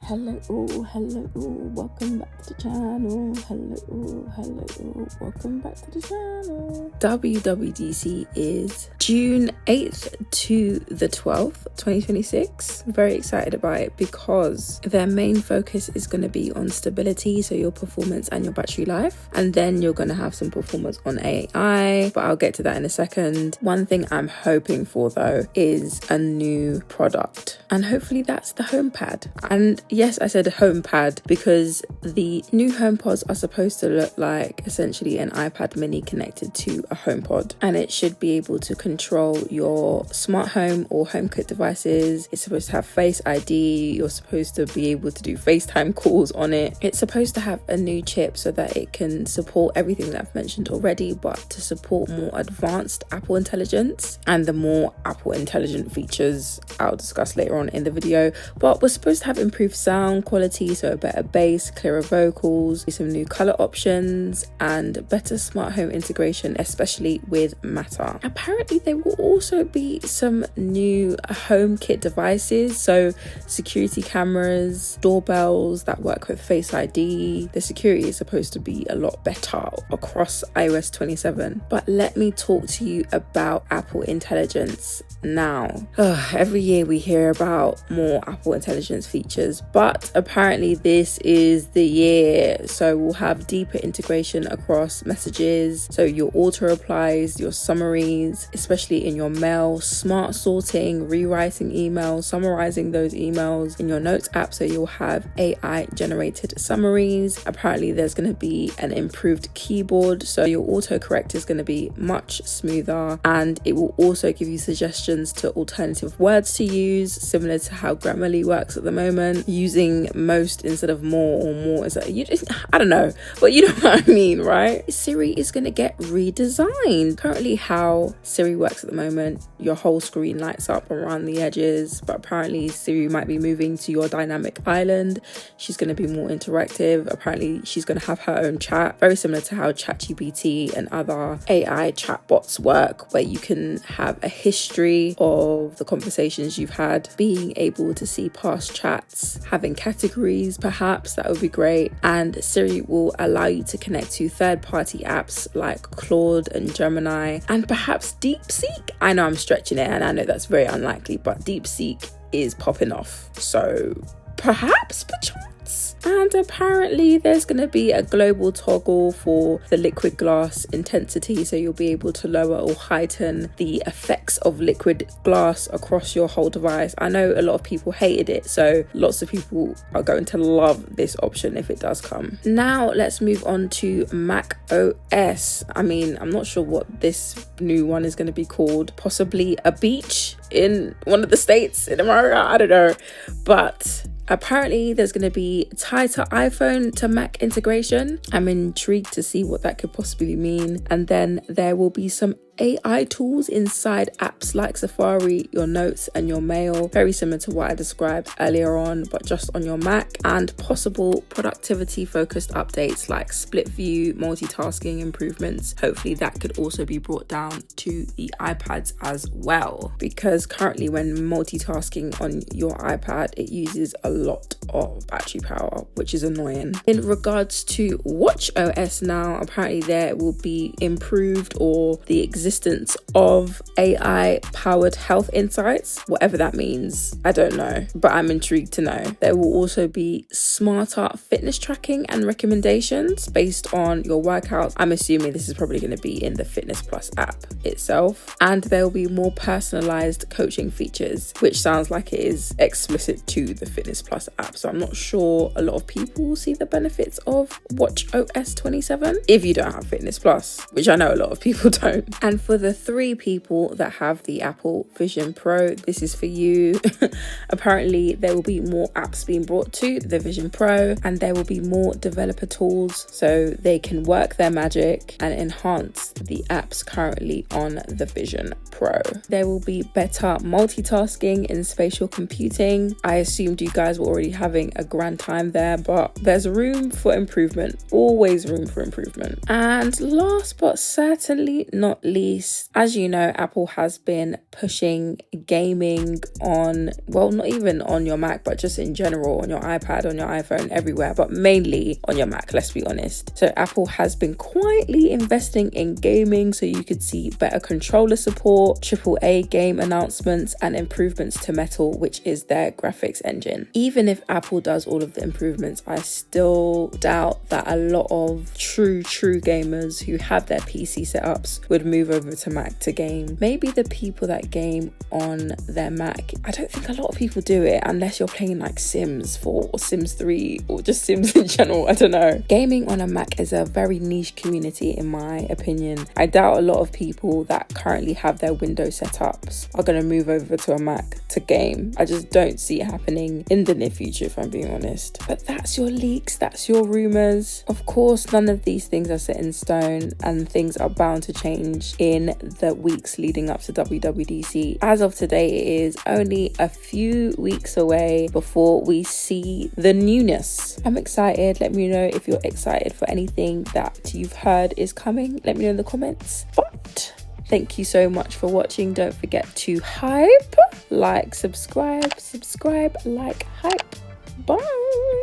Hello, welcome back to the channel. Hello, welcome back to the channel. WWDC is June 8th to the 12th, 2026. Very excited about it because their main focus is going to be on stability, so your performance and your battery life. And then you're going to have some performance on AI, but I'll get to that in a second. One thing I'm hoping for though is a new product, and hopefully that's the HomePod. And yes, I said HomePod because the new HomePods are supposed to look like essentially an iPad mini connected to a HomePod, and it should be able to control your smart home or HomeKit devices. It's supposed to have Face ID. You're supposed to be able to do FaceTime calls on it. It's supposed to have a new chip so that it can support everything that I've mentioned already, but to support more advanced Apple Intelligence and the more Apple Intelligent features I'll discuss later on in the video. But we're supposed to have improved sound quality, so a better bass, clearer vocals, some new color options, and better smart home integration, especially with Matter. Apparently there will also be some new HomeKit devices, so security cameras, doorbells that work with Face ID. The security is supposed to be a lot better across iOS 27. But let me talk to you about Apple Intelligence now. Every year we hear about more Apple Intelligence features, but apparently this is the year. So we'll have deeper integration across messages, so your auto replies, your summaries, especially in your mail, smart sorting, rewriting emails, summarizing those emails in your notes app, so you'll have AI generated summaries. Apparently there's going to be an improved keyboard, so your autocorrect is going to be much smoother, and it will also give you suggestions to alternative words to use, similar to how Grammarly works at the moment, using most instead of more, or more is I don't know, but you know what I mean, right? Siri is going to get redesigned. Currently how Siri works at the moment, your whole screen lights up around the edges, but apparently Siri might be moving to your dynamic island. She's going to be more interactive. Apparently she's going to have her own chat, very similar to how ChatGPT and other AI chatbots work, where you can have a history of the conversations you've had, being able to see past chats, having categories perhaps, that would be great. And Siri will allow you to connect to third-party apps like Claude and Gemini, and perhaps DeepSeek. I know I'm stretching it and I know that's very unlikely, but DeepSeek is popping off, so perhaps. And apparently there's going to be a global toggle for the liquid glass intensity, so you'll be able to lower or heighten the effects of liquid glass across your whole device. I know a lot of people hated it, so lots of people are going to love this option if it does come. Now let's move on to macOS. I mean, I'm not sure what this new one is going to be called, possibly a beach in one of the states in America, I don't know, but apparently there's going to be tighter iPhone to Mac integration. I'm intrigued to see what that could possibly mean. And then there will be some AI tools inside apps like Safari, your notes and your mail, very similar to what I described earlier on, but just on your Mac, and possible productivity focused updates like split view, multitasking improvements. Hopefully that could also be brought down to the iPads as well, because currently when multitasking on your iPad, it uses a lot of battery power, which is annoying. In regards to WatchOS now, apparently there will be improved or the existence of AI powered health insights, whatever that means, I don't know, but I'm intrigued to know. There will also be smarter fitness tracking and recommendations based on your workouts. I'm assuming this is probably going to be in the Fitness Plus app itself, and there will be more personalized coaching features, which sounds like it is explicit to the Fitness Plus app, so I'm not sure a lot of people will see the benefits of WatchOS 27 if you don't have Fitness Plus, which I know a lot of people don't. And for the 3 people that have the Apple Vision Pro, this is for you. Apparently there will be more apps being brought to the Vision Pro, and there will be more developer tools so they can work their magic and enhance the apps currently on the Vision Pro. There will be better multitasking in spatial computing. I assumed you guys were already having a grand time there, but there's room for improvement, always room for improvement. And last but certainly not least, least, as you know, Apple has been pushing gaming on, well, not even on your Mac, but just in general, on your iPad, on your iPhone, everywhere, but mainly on your Mac, let's be honest. So Apple has been quietly investing in gaming, so you could see better controller support, AAA game announcements, and improvements to Metal, which is their graphics engine. Even if Apple does all of the improvements, I still doubt that a lot of true gamers who have their PC setups would move over to Mac to game. Maybe the people that game on their Mac, I don't think a lot of people do it unless you're playing like Sims 4 or Sims 3 or just Sims in general. I don't know. Gaming on a Mac is a very niche community in my opinion. I doubt a lot of people that currently have their Windows setups are going to move over to a Mac to game. I just don't see it happening in the near future, if I'm being honest. But that's your leaks, that's your rumors. Of course, none of these things are set in stone and things are bound to change in the weeks leading up to WWDC. As of today, it is only a few weeks away before we see the newness. I'm excited. Let me know if you're excited for anything that you've heard is coming. Let me know in the comments. But thank you so much for watching. Don't forget to hype, like, subscribe, like, hype. Bye.